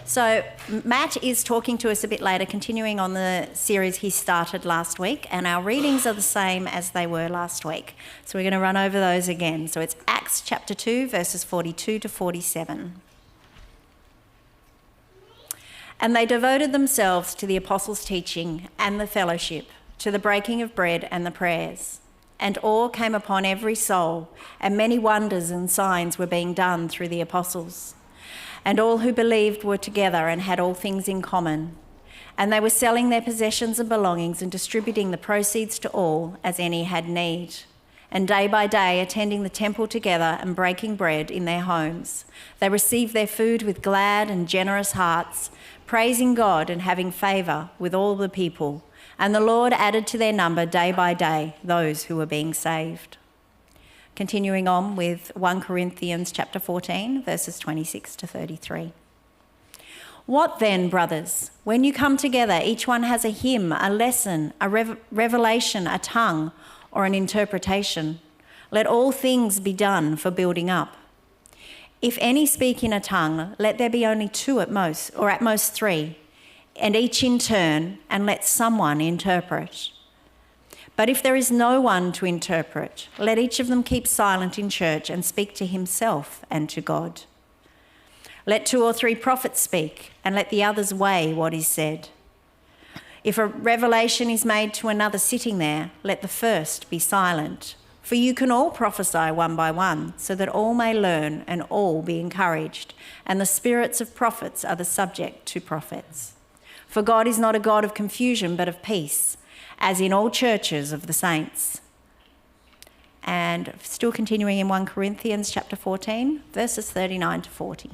So Matt is talking to us a bit later, continuing on the series he started last week, and our readings are the same as they were last week. So we're going to run over those again. So it's Acts chapter 2, verses 42 to 47. And they devoted themselves to the apostles' teaching and the fellowship, to the breaking of bread and the prayers. And awe came upon every soul, and many wonders and signs were being done through the apostles. And all who believed were together and had all things in common. And they were selling their possessions and belongings and distributing the proceeds to all as any had need. And day by day, attending the temple together and breaking bread in their homes, they received their food with glad and generous hearts, praising God and having favour with all the people. And the Lord added to their number day by day those who were being saved. Continuing on with 1 Corinthians chapter 14, verses 26 to 33. What then, brothers? When you come together, each one has a hymn, a lesson, a revelation, a tongue, or an interpretation. Let all things be done for building up. If any speak in a tongue, let there be only two at most, or at most three, and each in turn, and let someone interpret. But if there is no one to interpret, let each of them keep silent in church and speak to himself and to God. Let 2 or 3 prophets speak, and let the others weigh what is said. If a revelation is made to another sitting there, let the first be silent. For you can all prophesy one by one, so that all may learn and all be encouraged. And the spirits of prophets are the subject to prophets. For God is not a God of confusion, but of peace, as in all churches of the saints. And still continuing in 1 Corinthians chapter 14, verses 39 to 40.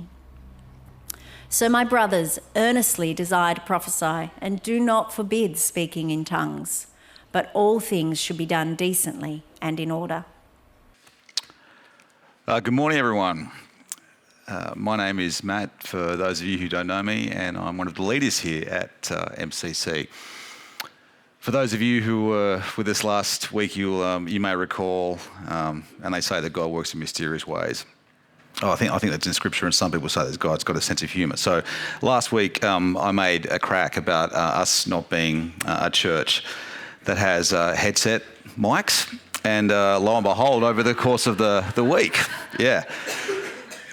So my brothers, earnestly desire to prophesy, and do not forbid speaking in tongues, but all things should be done decently and in order. Good morning, everyone. My name is Matt, for those of you who don't know me, and I'm one of the leaders here at MCC. For those of you who were with us last week, you may recall, and they say that God works in mysterious ways. I think that's in Scripture, and some people say that God's got a sense of humour. So last week I made a crack about us not being a church that has headset mics, and lo and behold, over the course of the week,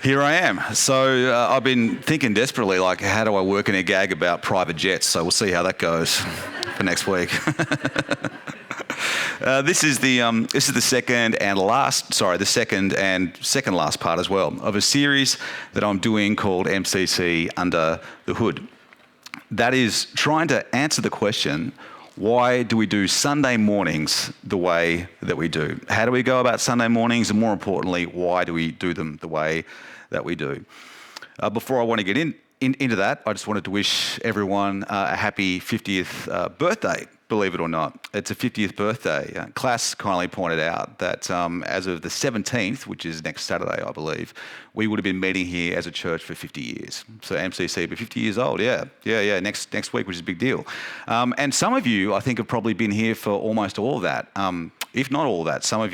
here I am. So I've been thinking desperately, like, how do I work in a gag about private jets? So we'll see how that goes for next week. This is the second and second last part as well of a series that I'm doing called MCC Under the Hood. That is trying to answer the question, why do we do Sunday mornings the way that we do? How do we go about Sunday mornings? And more importantly, why do we do them the way that we do? Before I want to get into that, I just wanted to wish everyone a happy 50th birthday, believe it or not. It's a 50th birthday. Class kindly pointed out that as of the 17th, which is next Saturday, I believe, we would have been meeting here as a church for 50 years. So MCC, but 50 years old, yeah, next week, which is a big deal. And some of you, I think, have probably been here for almost all of that. If not all of that, some of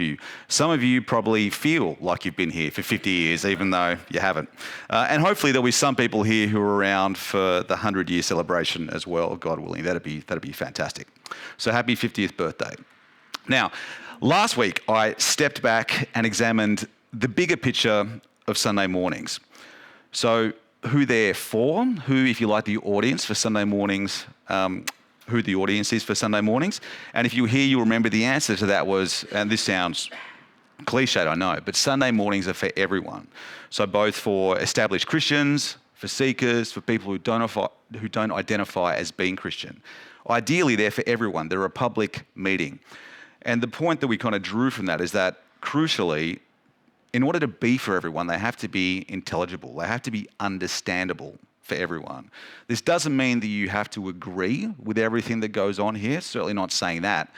you probably feel like you've been here for 50 years, even though you haven't. And hopefully there'll be some people here who are around for the 100-year celebration as well, God willing. That'd be fantastic. So happy 50th birthday. Now, last week I stepped back and examined the bigger picture of Sunday mornings. So who they're for, who, if you like, the audience for Sunday mornings, who the audience is for Sunday mornings. And if you were here, you'll remember the answer to that was, and this sounds cliched, I know, but Sunday mornings are for everyone. So both for established Christians, for seekers, for people who don't identify as being Christian. Ideally, they're for everyone. They're a public meeting. And the point that we kind of drew from that is that, crucially, in order to be for everyone, they have to be intelligible. They have to be understandable for everyone. This doesn't mean that you have to agree with everything that goes on here, certainly not saying that.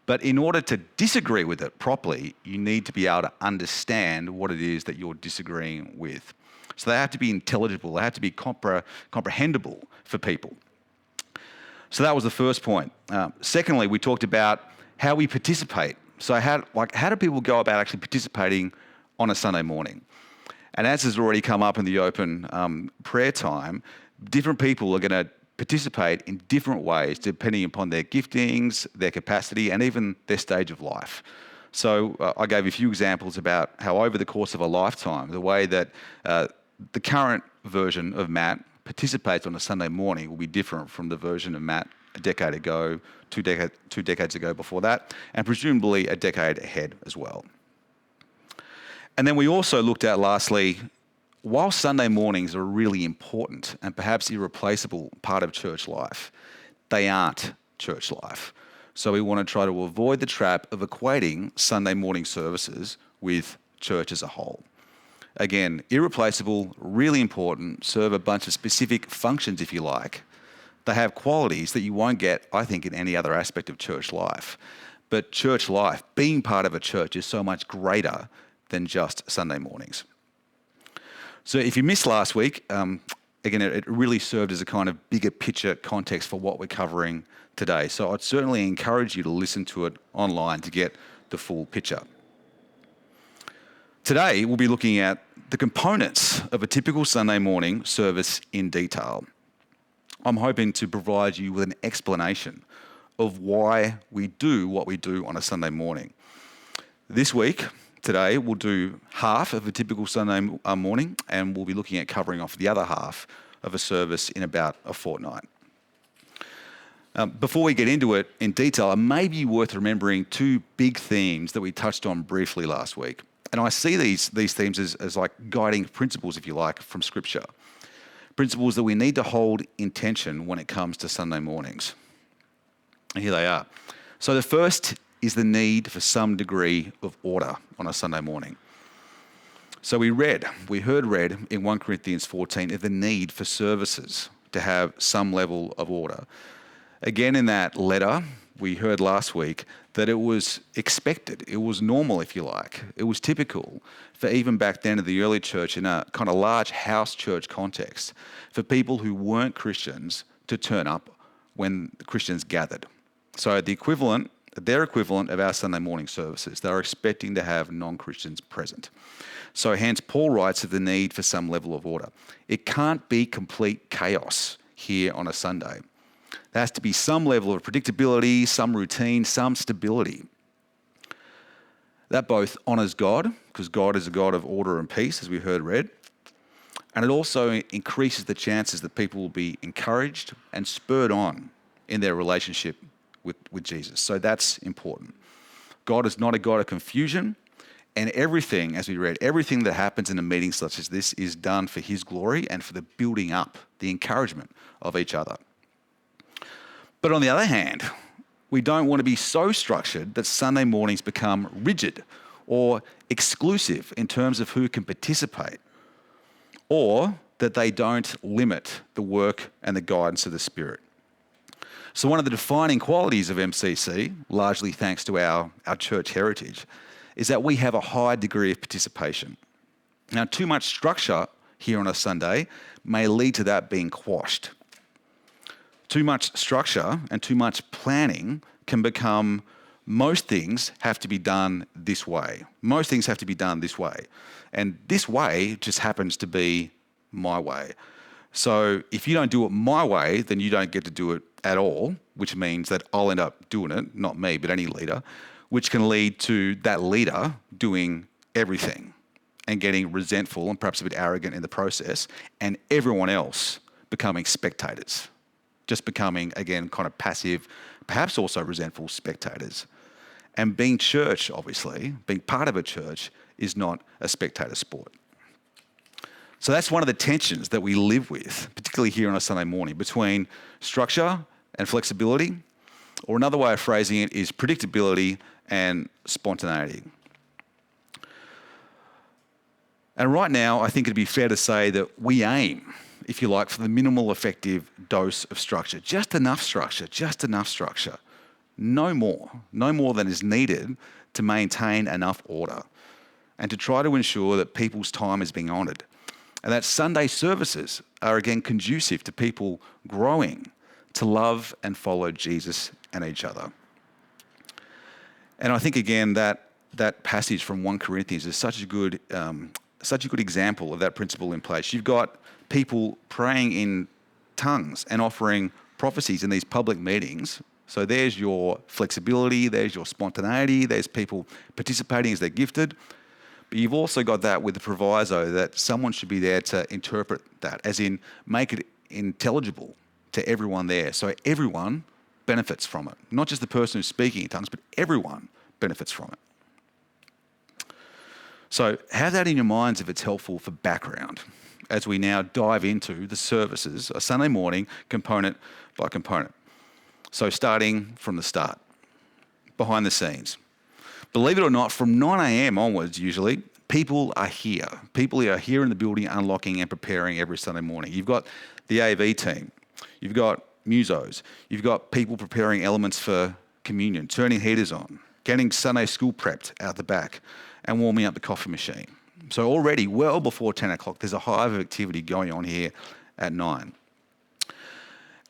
But in order to disagree with it properly, you need to be able to understand what it is that you're disagreeing with. So they have to be intelligible. They have to be comprehensible for people. So that was the first point. Secondly, we talked about how we participate. So how do people go about actually participating on a Sunday morning? And as has already come up in the open prayer time, different people are going to participate in different ways depending upon their giftings, their capacity, and even their stage of life. So I gave a few examples about how over the course of a lifetime, the way that the current version of Matt participates on a Sunday morning will be different from the version of Matt a decade ago, two decades ago before that, and presumably a decade ahead as well. And then we also looked at, lastly, while Sunday mornings are a really important and perhaps irreplaceable part of church life, they aren't church life. So we want to try to avoid the trap of equating Sunday morning services with church as a whole. Again, irreplaceable, really important, serve a bunch of specific functions, if you like. They have qualities that you won't get, I think, in any other aspect of church life. But church life, being part of a church, is so much greater than just Sunday mornings. So if you missed last week, again, it really served as a kind of bigger picture context for what we're covering today. So I'd certainly encourage you to listen to it online to get the full picture. Today, we'll be looking at the components of a typical Sunday morning service in detail. I'm hoping to provide you with an explanation of why we do what we do on a Sunday morning. This week, today, we'll do half of a typical Sunday morning, and we'll be looking at covering off the other half of a service in about a fortnight. Before we get into it in detail, it may be worth remembering two big themes that we touched on briefly last week. And I see these themes as like guiding principles, if you like, from Scripture. Principles that we need to hold in tension when it comes to Sunday mornings. And here they are. So the first is the need for some degree of order on a Sunday morning. So we heard read in 1 Corinthians 14 of the need for services to have some level of order. Again, in that letter, we heard last week that it was expected, it was normal, if you like, it was typical for even back then in the early church, in a kind of large house church context, for people who weren't Christians to turn up when Christians gathered. So their equivalent of our Sunday morning services, they're expecting to have non-Christians present. So hence Paul writes of the need for some level of order. It can't be complete chaos here on a Sunday. There has to be some level of predictability, some routine, some stability. That both honours God, because God is a God of order and peace, as we heard read, and it also increases the chances that people will be encouraged and spurred on in their relationship with Jesus. So that's important. God is not a God of confusion, and everything, as we read, everything that happens in a meeting such as this is done for his glory and for the building up, the encouragement of each other. But on the other hand, we don't want to be so structured that Sunday mornings become rigid or exclusive in terms of who can participate, or that they don't limit the work and the guidance of the Spirit. So one of the defining qualities of MCC, largely thanks to our church heritage, is that we have a high degree of participation. Now, too much structure here on a Sunday may lead to that being quashed. Too much structure and too much planning can become most things have to be done this way. Most things have to be done this way. And this way just happens to be my way. So if you don't do it my way, then you don't get to do it at all, which means that I'll end up doing it, not me, but any leader, which can lead to that leader doing everything and getting resentful and perhaps a bit arrogant in the process, and everyone else becoming spectators. Just becoming, again, kind of passive, perhaps also resentful spectators. And being church, obviously, being part of a church is not a spectator sport. So that's one of the tensions that we live with, particularly here on a Sunday morning, between structure and flexibility, or another way of phrasing it is predictability and spontaneity. And right now, I think it'd be fair to say that we aim, if you like, for the minimal effective dose of structure. Just enough structure. No more than is needed to maintain enough order and to try to ensure that people's time is being honoured. And that Sunday services are again conducive to people growing to love and follow Jesus and each other. And I think again that passage from 1 Corinthians is such a good example of that principle in place. You've got people praying in tongues and offering prophecies in these public meetings. So there's your flexibility, there's your spontaneity, there's people participating as they're gifted. But you've also got that with the proviso that someone should be there to interpret that, as in make it intelligible to everyone there. So everyone benefits from it. Not just the person who's speaking in tongues, but everyone benefits from it. So have that in your minds if it's helpful for background as we now dive into the services, a Sunday morning, component by component. So starting from the start, behind the scenes. Believe it or not, from 9 a.m. onwards usually, people are here. People are here in the building unlocking and preparing every Sunday morning. You've got the AV team. You've got musos. You've got people preparing elements for communion, turning heaters on, getting Sunday school prepped out the back, and warming up the coffee machine. So already, well before 10 o'clock, there's a hive of activity going on here at 9.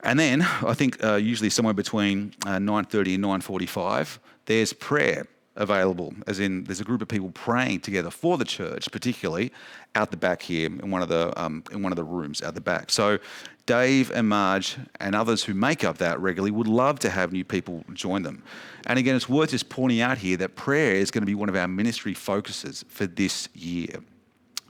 And then, I think usually somewhere between 9:30 and 9:45, there's prayer available, as in there's a group of people praying together for the church, particularly out the back here in one of the rooms out the back. So Dave and Marge and others who make up that regularly would love to have new people join them. And again, it's worth just pointing out here that prayer is going to be one of our ministry focuses for this year.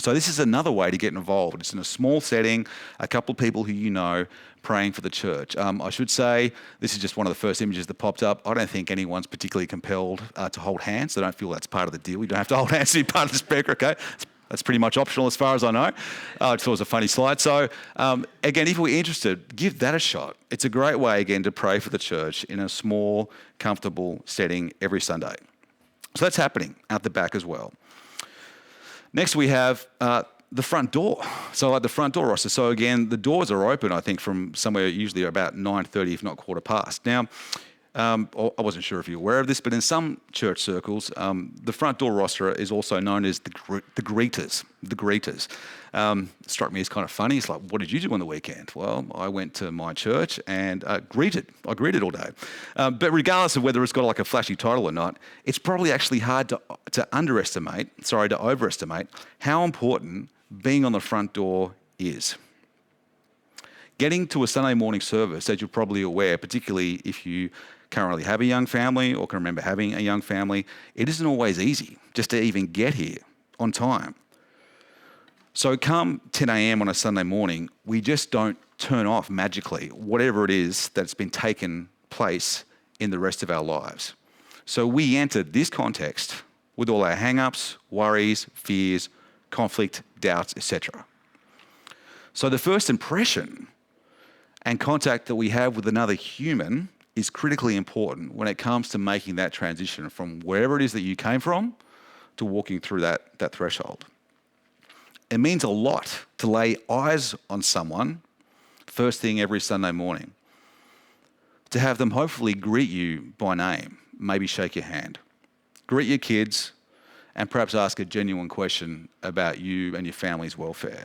So this is another way to get involved. It's in a small setting, a couple of people who you know praying for the church. I should say, this is just one of the first images that popped up. I don't think anyone's particularly compelled to hold hands. I don't feel that's part of the deal. You don't have to hold hands to be part of the speaker, okay? That's pretty much optional as far as I know. I just thought it was a funny slide. So again, if you're interested, give that a shot. It's a great way, again, to pray for the church in a small, comfortable setting every Sunday. So that's happening out the back as well. Next, we have the front door. So like the front door roster. So again, the doors are open, I think, from somewhere usually about 9:30, if not 15:15. Now, I wasn't sure if you're aware of this, but in some church circles, the front door roster is also known as the greeters. The greeters. Struck me as kind of funny. It's like, what did you do on the weekend? Well, I went to my church and greeted. I greeted all day. But regardless of whether it's got like a flashy title or not, it's probably actually hard to overestimate how important being on the front door is. Getting to a Sunday morning service, as you're probably aware, particularly if you currently have a young family or can remember having a young family, it isn't always easy just to even get here on time. So come 10 a.m. on a Sunday morning, we just don't turn off magically whatever it is that's been taken place in the rest of our lives. So we entered this context with all our hang-ups, worries, fears, conflict, doubts, etc. So the first impression and contact that we have with another human is critically important when it comes to making that transition from wherever it is that you came from to walking through that threshold. It means a lot to lay eyes on someone first thing every Sunday morning, to have them hopefully greet you by name, maybe shake your hand, greet your kids, and perhaps ask a genuine question about you and your family's welfare.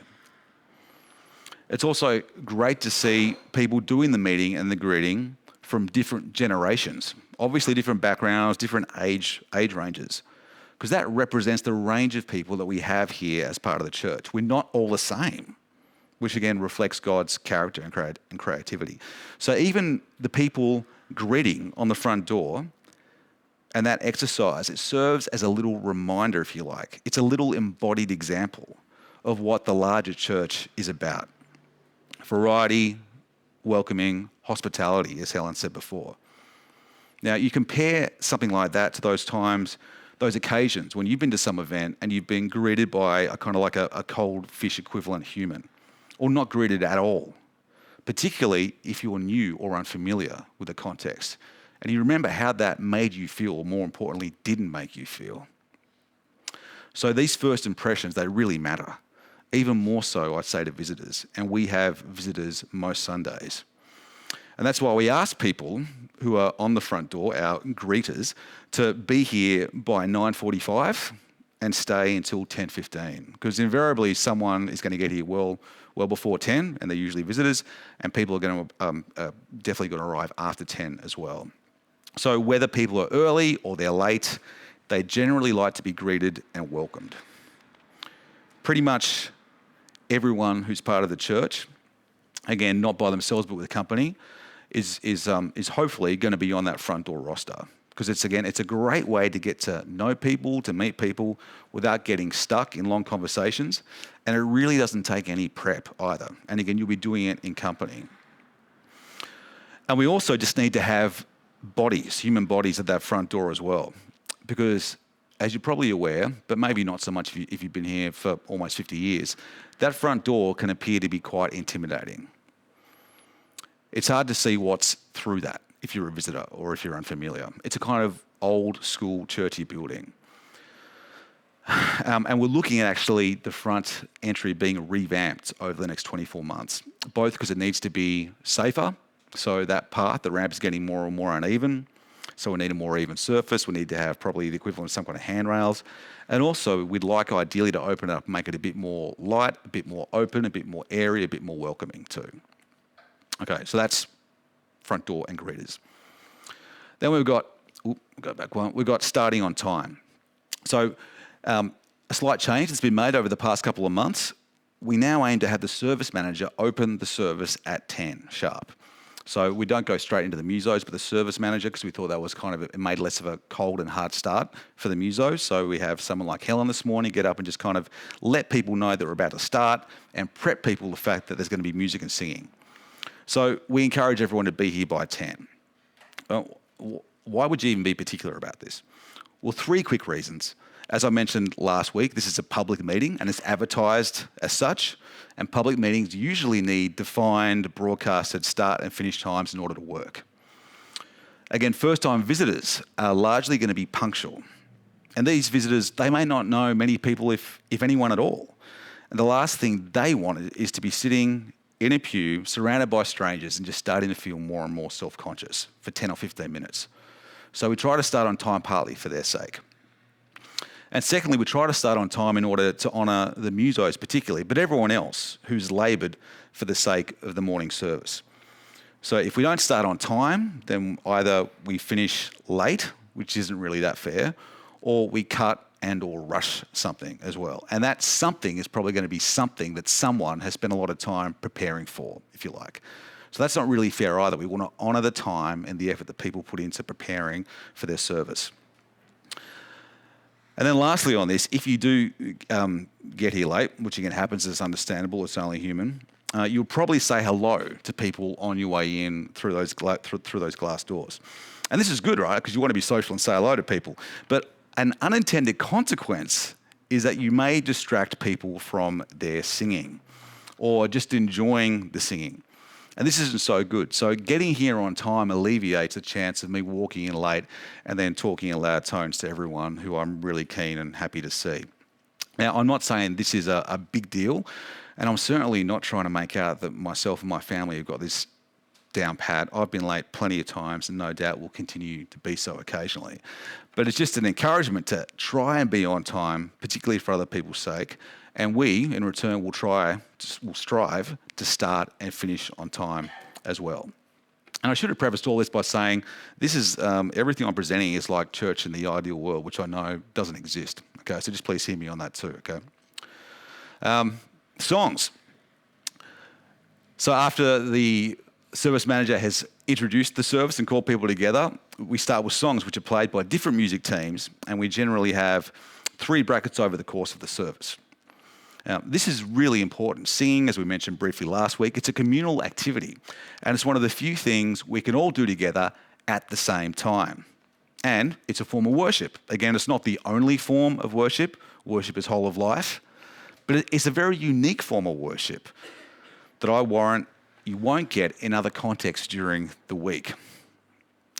It's also great to see people doing the meeting and the greeting from different generations, obviously different backgrounds, different age ranges, because that represents the range of people that we have here as part of the church. We're not all the same, which again reflects God's character and creativity. So even the people greeting on the front door and that exercise, it serves as a little reminder, if you like. It's a little embodied example of what the larger church is about. Variety, welcoming, hospitality, as Helen said before. Now, you compare something like that to those times, those occasions when you've been to some event and you've been greeted by a kind of like a cold fish equivalent human, or not greeted at all, particularly if you're new or unfamiliar with the context. And you remember how that made you feel, or more importantly, didn't make you feel. So these first impressions, they really matter. Even more so, I'd say, to visitors. And we have visitors most Sundays. And that's why we ask people who are on the front door, our greeters, to be here by 9:45 and stay until 10:15. Because invariably someone is going to get here well before 10, and they're usually visitors, and people are going to definitely going to arrive after 10 as well. So whether people are early or they're late, they generally like to be greeted and welcomed. Pretty much everyone who's part of the church again, not by themselves but with a company, is hopefully going to be on that front door roster. Because it's a great way to get to know people, to meet people without getting stuck in long conversations. And it really doesn't take any prep either. And again, you'll be doing it in company. And we also just need to have bodies, human bodies at that front door as well. Because as you're probably aware, but maybe not so much if you've been here for almost 50 years, that front door can appear to be quite intimidating. It's hard to see what's through that if you're a visitor or if you're unfamiliar. It's a kind of old school churchy building. And we're looking at actually the front entry being revamped over the next 24 months, both because it needs to be safer. So that path, the ramp is getting more and more uneven. So we need a more even surface. We need to have probably the equivalent of some kind of handrails. And also we'd like ideally to open it up, make it a bit more light, a bit more open, a bit more airy, a bit more welcoming too. Okay, so that's front door and greeters. Then we've got, go back one, we've got starting on time. So a slight change that's been made over the past couple of months. We now aim to have the service manager open the service at 10 sharp. So we don't go straight into the musos, but the service manager, because we thought that was kind of, it made less of a cold and hard start for the musos. So we have someone like Helen this morning get up and just kind of let people know that we're about to start and prep people the fact that there's going to be music and singing. So we encourage everyone to be here by 10. Why would you even be particular about this? Well, 3 quick reasons. As I mentioned last week, this is a public meeting and it's advertised as such. And public meetings usually need defined, broadcasted start and finish times in order to work. Again, first-time visitors are largely going to be punctual. And these visitors, they may not know many people, if anyone at all. And the last thing they want is to be sitting in a pew, surrounded by strangers and just starting to feel more and more self-conscious for 10 or 15 minutes. So we try to start on time partly for their sake. And secondly, we try to start on time in order to honour the musos particularly, but everyone else who's laboured for the sake of the morning service. So if we don't start on time, then either we finish late, which isn't really that fair, or we cut and or rush something as well. And that something is probably going to be something that someone has spent a lot of time preparing for, if you like. So that's not really fair either. We want to honour the time and the effort that people put into preparing for their service. And then lastly on this, if you do get here late, which again happens, it's understandable, it's only human, you'll probably say hello to people on your way in through those glass doors. And this is good, right? Because you want to be social and say hello to people. But an unintended consequence is that you may distract people from their singing or just enjoying the singing. And this isn't so good. So getting here on time alleviates the chance of me walking in late and then talking in loud tones to everyone who I'm really keen and happy to see. Now, I'm not saying this is a big deal, and I'm certainly not trying to make out that myself and my family have got this down pat. I've been late plenty of times and no doubt will continue to be so occasionally. But it's just an encouragement to try and be on time, particularly for other people's sake. And we, in return, will strive to start and finish on time as well. And I should have prefaced all this by saying this is everything I'm presenting is like church in the ideal world, which I know doesn't exist. Okay, so just please hear me on that too. Okay. Songs. So after the service manager has introduced the service and called people together, we start with songs which are played by different music teams, and we generally have 3 brackets over the course of the service. Now, this is really important. Singing, as we mentioned briefly last week, it's a communal activity, and it's one of the few things we can all do together at the same time. And it's a form of worship. Again, it's not the only form of worship. Worship is whole of life. But it's a very unique form of worship that I warrant you won't get in other contexts during the week.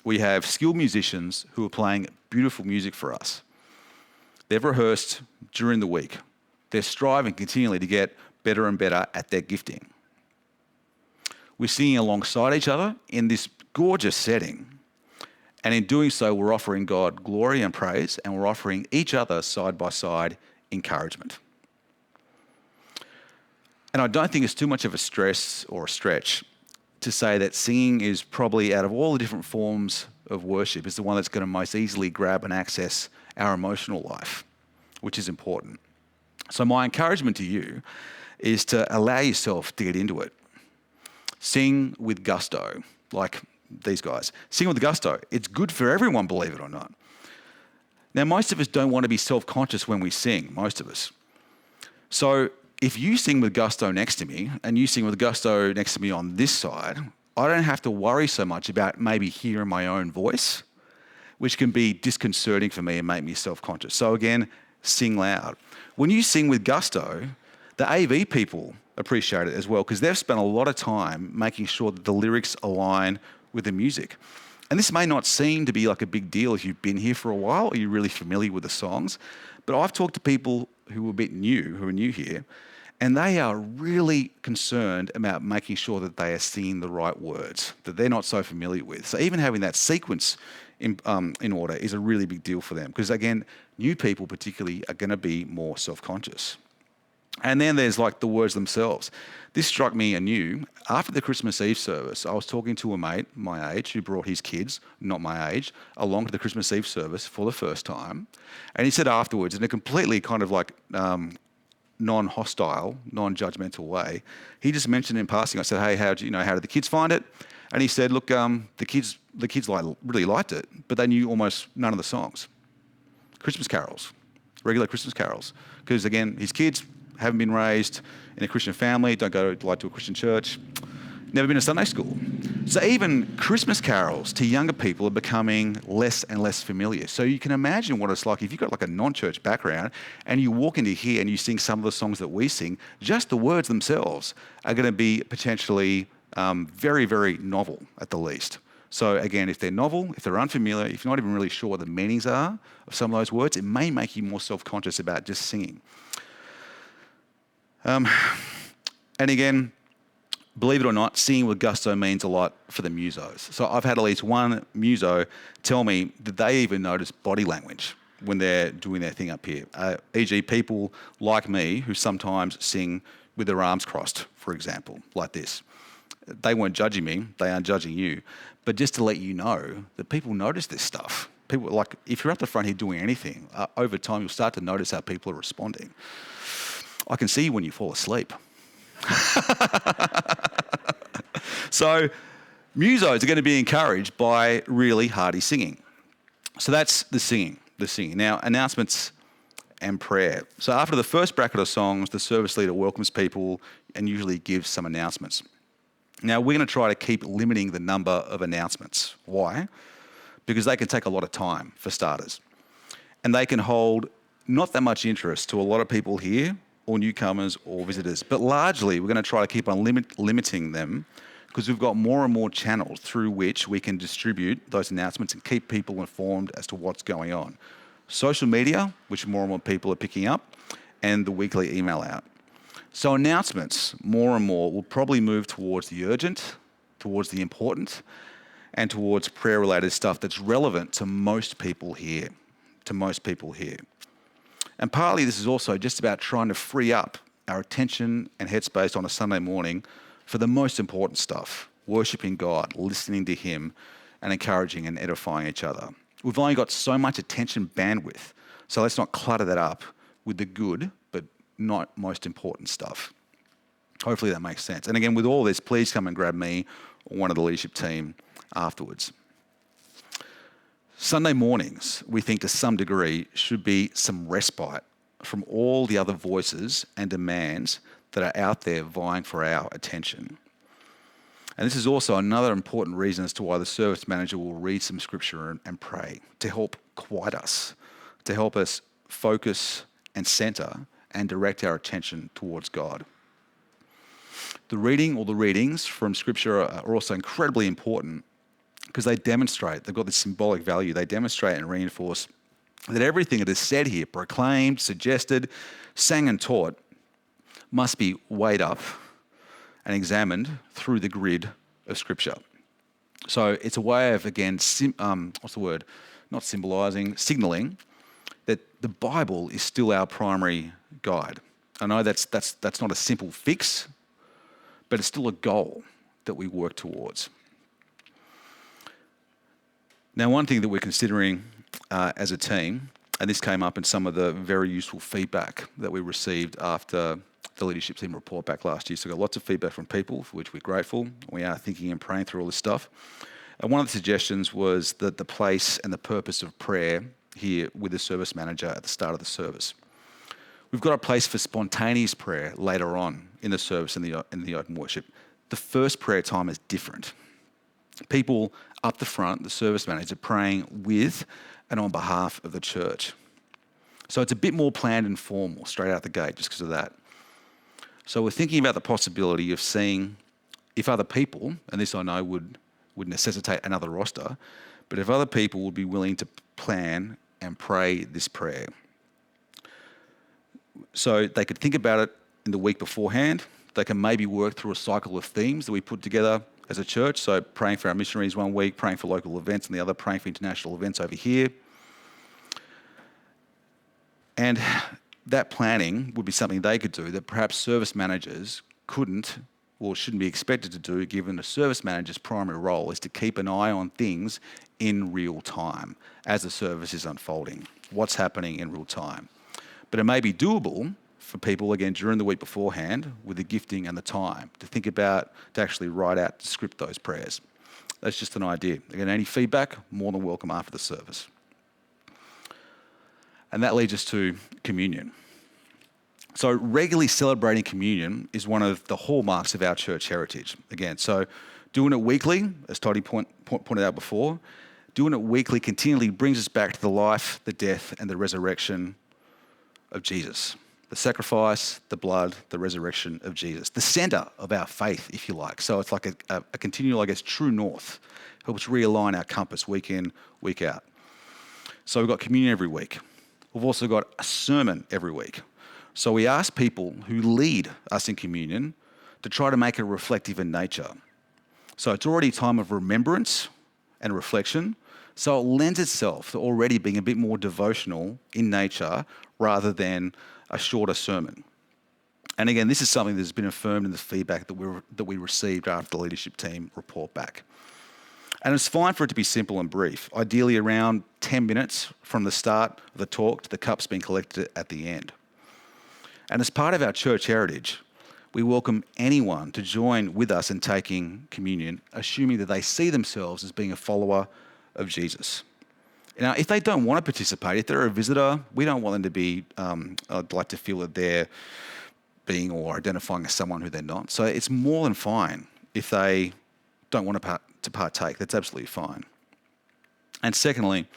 We have skilled musicians who are playing beautiful music for us. They've rehearsed during the week. They're striving continually to get better and better at their gifting. We're singing alongside each other in this gorgeous setting. And in doing so, we're offering God glory and praise, and we're offering each other side by side encouragement. And I don't think it's too much of a stress or a stretch to say that singing is probably, out of all the different forms of worship, is the one that's going to most easily grab and access our emotional life, which is important. So my encouragement to you is to allow yourself to get into it. sing with gusto, like these guys. Sing with gusto. It's good for everyone, believe it or not. Now, most of us don't want to be self-conscious when we sing, most of us. So if you sing with gusto next to me and you sing with gusto next to me on this side, I don't have to worry so much about maybe hearing my own voice, which can be disconcerting for me and make me self-conscious. So again, sing loud. When you sing with gusto, the AV people appreciate it as well because they've spent a lot of time making sure that the lyrics align with the music. And this may not seem to be like a big deal if you've been here for a while or you're really familiar with the songs, but I've talked to people who are a bit new, who are new here, and they are really concerned about making sure that they are singing the right words that they're not so familiar with. So even having that sequence in order is a really big deal for them because, again, new people particularly are going to be more self-conscious. And then there's like the words themselves. This struck me anew. After the Christmas Eve service, I was talking to a mate my age who brought his kids, not my age, along to the Christmas Eve service for the first time. And he said afterwards, in a completely kind of like non-hostile, non-judgmental way, he just mentioned in passing, I said, hey, how did the kids find it? And he said, look, the kids really liked it, but they knew almost none of the songs. Christmas carols, regular Christmas carols. Because again, his kids haven't been raised in a Christian family, don't go to a Christian church, never been to Sunday school. So even Christmas carols to younger people are becoming less and less familiar. So you can imagine what it's like if you've got like a non-church background and you walk into here and you sing some of the songs that we sing, just the words themselves are going to be potentially very, very novel at the least. So again, if they're novel, if they're unfamiliar, if you're not even really sure what the meanings are of some of those words, it may make you more self-conscious about just singing. And again, believe it or not, singing with gusto means a lot for the musos. So I've had at least one muso tell me that they even notice body language when they're doing their thing up here. E.g., people like me who sometimes sing with their arms crossed, for example, like this. They weren't judging me, they aren't judging you. But just to let you know that people notice this stuff. People, like, if you're up the front here doing anything, over time you'll start to notice how people are responding. I can see you when you fall asleep. So musos are going to be encouraged by really hearty singing. So that's the singing. Now, announcements and prayer. So after the first bracket of songs, the service leader welcomes people and usually gives some announcements. Now, we're going to try to keep limiting the number of announcements. Why? Because they can take a lot of time, for starters. And they can hold not that much interest to a lot of people here, or newcomers or visitors. But largely, we're going to try to keep on limiting them because we've got more and more channels through which we can distribute those announcements and keep people informed as to what's going on. Social media, which more and more people are picking up, and the weekly email out. So announcements, more and more, will probably move towards the urgent, towards the important, and towards prayer-related stuff that's relevant to most people here, And partly this is also just about trying to free up our attention and headspace on a Sunday morning for the most important stuff, worshipping God, listening to Him, and encouraging and edifying each other. We've only got so much attention bandwidth, so let's not clutter that up with the good, but not most important stuff. Hopefully that makes sense. And again, with all this, please come and grab me or one of the leadership team afterwards. Sunday mornings, we think to some degree, should be some respite from all the other voices and demands that are out there vying for our attention. And this is also another important reason as to why the service manager will read some scripture and pray to help quiet us, to help us focus and centre and direct our attention towards God. The reading or the readings from scripture are also incredibly important because they demonstrate, they've got this symbolic value, they demonstrate and reinforce that everything that is said here, proclaimed, suggested, sang and taught, must be weighed up and examined through the grid of Scripture. So it's a way of, again, signalling that the Bible is still our primary guide. I know that's not a simple fix, but it's still a goal that we work towards. Now, one thing that we're considering as a team, and this came up in some of the very useful feedback that we received after the leadership team report back last year, so we got lots of feedback from people, for which we're grateful. We are thinking and praying through all this stuff. And one of the suggestions was that the place and the purpose of prayer here with the service manager at the start of the service. We've got a place for spontaneous prayer later on in the service in the open worship. The first prayer time is different. People up the front, the service manager, praying with and on behalf of the church. So it's a bit more planned and formal straight out the gate just because of that. So we're thinking about the possibility of seeing if other people, and this I know would necessitate another roster, but if other people would be willing to plan and pray this prayer. So they could think about it in the week beforehand. They can maybe work through a cycle of themes that we put together as a church. So praying for our missionaries one week, praying for local events, and the other praying for international events over here. And that planning would be something they could do that perhaps service managers couldn't or shouldn't be expected to do, given a service manager's primary role is to keep an eye on things in real time as the service is unfolding, what's happening in real time. But it may be doable for people, again, during the week beforehand with the gifting and the time to think about, to actually write out, to script those prayers. That's just an idea. Again, any feedback, more than welcome after the service. And that leads us to communion. So regularly celebrating communion is one of the hallmarks of our church heritage. Again, so doing it weekly, as Toddy pointed out before, doing it weekly continually brings us back to the life, the death, and the resurrection of Jesus. The sacrifice, the blood, the resurrection of Jesus. The centre of our faith, if you like. So it's like a continual, I guess, true north. Helps realign our compass week in, week out. So we've got communion every week. We've also got a sermon every week. So we ask people who lead us in communion to try to make it reflective in nature. So it's already a time of remembrance and reflection. So it lends itself to already being a bit more devotional in nature rather than a shorter sermon. And again, this is something that's been affirmed in the feedback that we received after the leadership team report back. And it's fine for it to be simple and brief, ideally around 10 minutes from the start of the talk to the cups being collected at the end. And as part of our church heritage, we welcome anyone to join with us in taking communion, assuming that they see themselves as being a follower of Jesus. Now, if they don't want to participate, if they're a visitor, we don't want them to be, I'd like to feel that they're being or identifying as someone who they're not. So it's more than fine if they don't want to partake. That's absolutely fine. And secondly,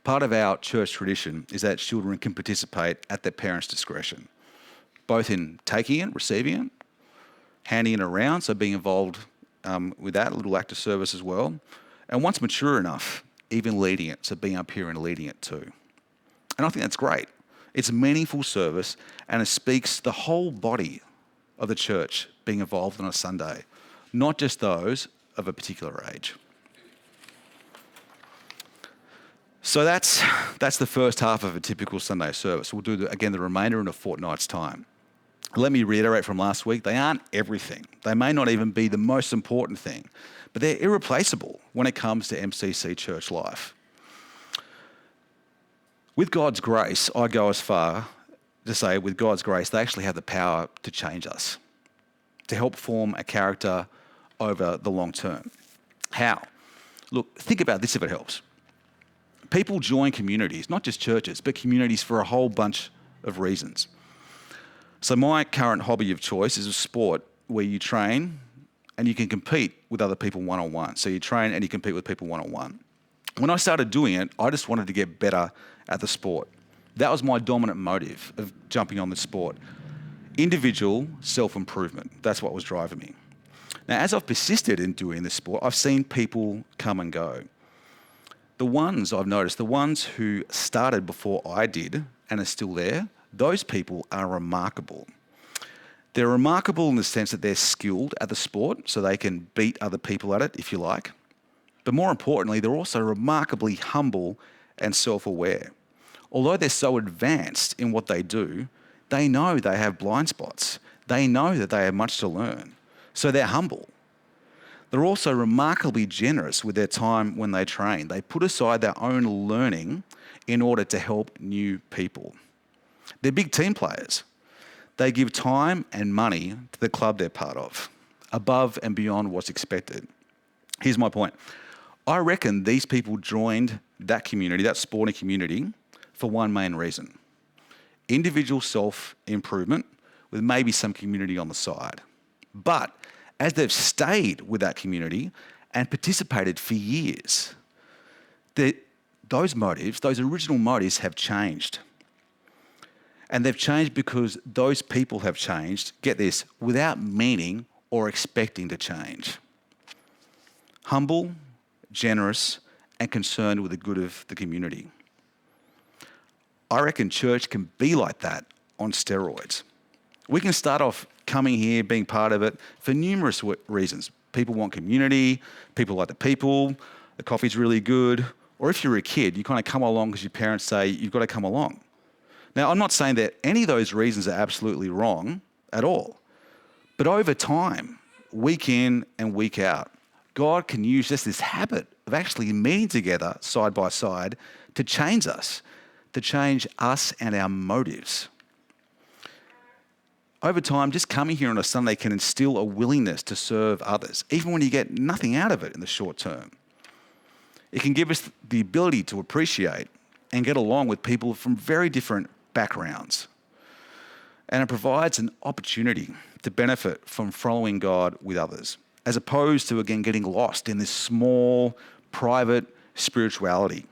part of our church tradition is that children can participate at their parents' discretion, both in taking it, receiving it, handing it around, so being involved with that little act of service as well. And once mature enough, even leading it, so being up here and leading it too. And I think that's great. It's a meaningful service and it speaks the whole body of the church being involved on a Sunday, not just those of a particular age. So that's the first half of a typical Sunday service. We'll do, the remainder in a fortnight's time. Let me reiterate from last week, they aren't everything. They may not even be the most important thing, but they're irreplaceable when it comes to MCC church life. With God's grace, I go as far to say, with God's grace, they actually have the power to change us, to help form a character over the long term. How? Look, think about this if it helps. People join communities, not just churches, but communities for a whole bunch of reasons. So my current hobby of choice is a sport where you train and you can compete with other people one-on-one. So you train and you compete with people one-on-one. When I started doing it, I just wanted to get better at the sport. That was my dominant motive of jumping on the sport. Individual self-improvement. That's what was driving me. Now, as I've persisted in doing this sport, I've seen people come and go. The ones I've noticed, the ones who started before I did and are still there, those people are remarkable. They're remarkable in the sense that they're skilled at the sport, so they can beat other people at it, if you like. But more importantly, they're also remarkably humble and self-aware. Although they're so advanced in what they do, they know they have blind spots. They know that they have much to learn. So they're humble. They're also remarkably generous with their time when they train. They put aside their own learning in order to help new people. They're big team players. They give time and money to the club they're part of, above and beyond what's expected. Here's my point. I reckon these people joined that community, that sporting community, for one main reason. Individual self-improvement with maybe some community on the side. But as they've stayed with that community and participated for years, those motives, those original motives have changed. And they've changed because those people have changed, get this, without meaning or expecting to change. Humble, generous, and concerned with the good of the community. I reckon church can be like that on steroids. We can start off coming here, being part of it, for numerous reasons. People want community, people like the people, the coffee's really good, or if you're a kid, you kind of come along because your parents say you've got to come along. Now, I'm not saying that any of those reasons are absolutely wrong at all, but over time, week in and week out, God can use just this habit of actually meeting together side by side to change us and our motives. Over time, just coming here on a Sunday can instill a willingness to serve others, even when you get nothing out of it in the short term. It can give us the ability to appreciate and get along with people from very different backgrounds. And it provides an opportunity to benefit from following God with others, as opposed to, again, getting lost in this small, private spirituality.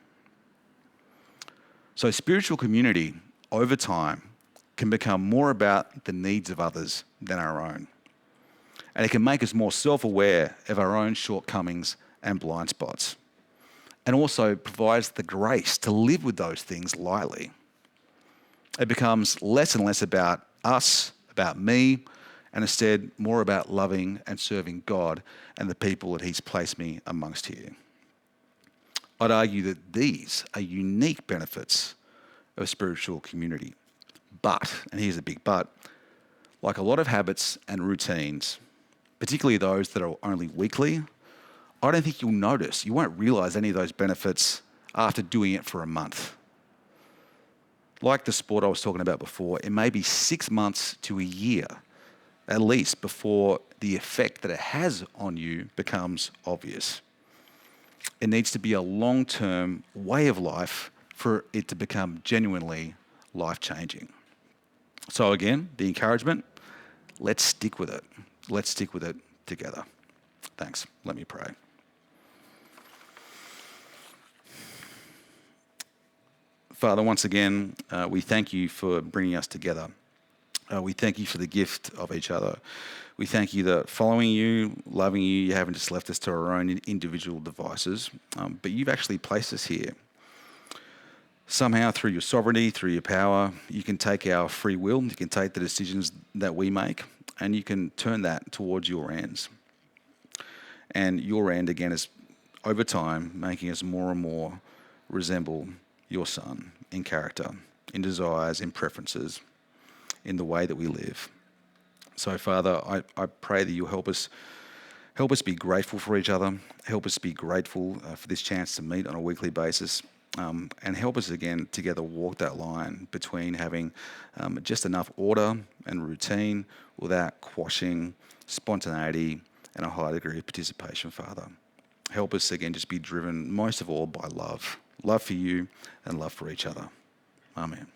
So spiritual community, over time, can become more about the needs of others than our own. And it can make us more self-aware of our own shortcomings and blind spots. And also provides the grace to live with those things lightly. It becomes less and less about us, about me, and instead more about loving and serving God and the people that He's placed me amongst here. I'd argue that these are unique benefits of spiritual community. But, and here's a big but, like a lot of habits and routines, particularly those that are only weekly, I don't think you won't realize any of those benefits after doing it for a month. Like the sport I was talking about before, it may be 6 months to a year, at least, before the effect that it has on you becomes obvious. It needs to be a long-term way of life for it to become genuinely life-changing. So again, the encouragement, let's stick with it. Let's stick with it together. Thanks. Let me pray. Father, once again, we thank you for bringing us together. We thank you for the gift of each other. We thank you that following you, loving you haven't just left us to our own individual devices, but you've actually placed us here. Somehow, through your sovereignty, through your power, you can take our free will, you can take the decisions that we make, and you can turn that towards your ends. And your end, again, is over time making us more and more resemble your Son in character, in desires, in preferences, in the way that we live. So, Father, I pray that you'll help us be grateful for each other, help us be grateful for this chance to meet on a weekly basis, and help us again together walk that line between having just enough order and routine without quashing spontaneity and a high degree of participation, Father. Help us again just be driven most of all by love for you and love for each other. Amen.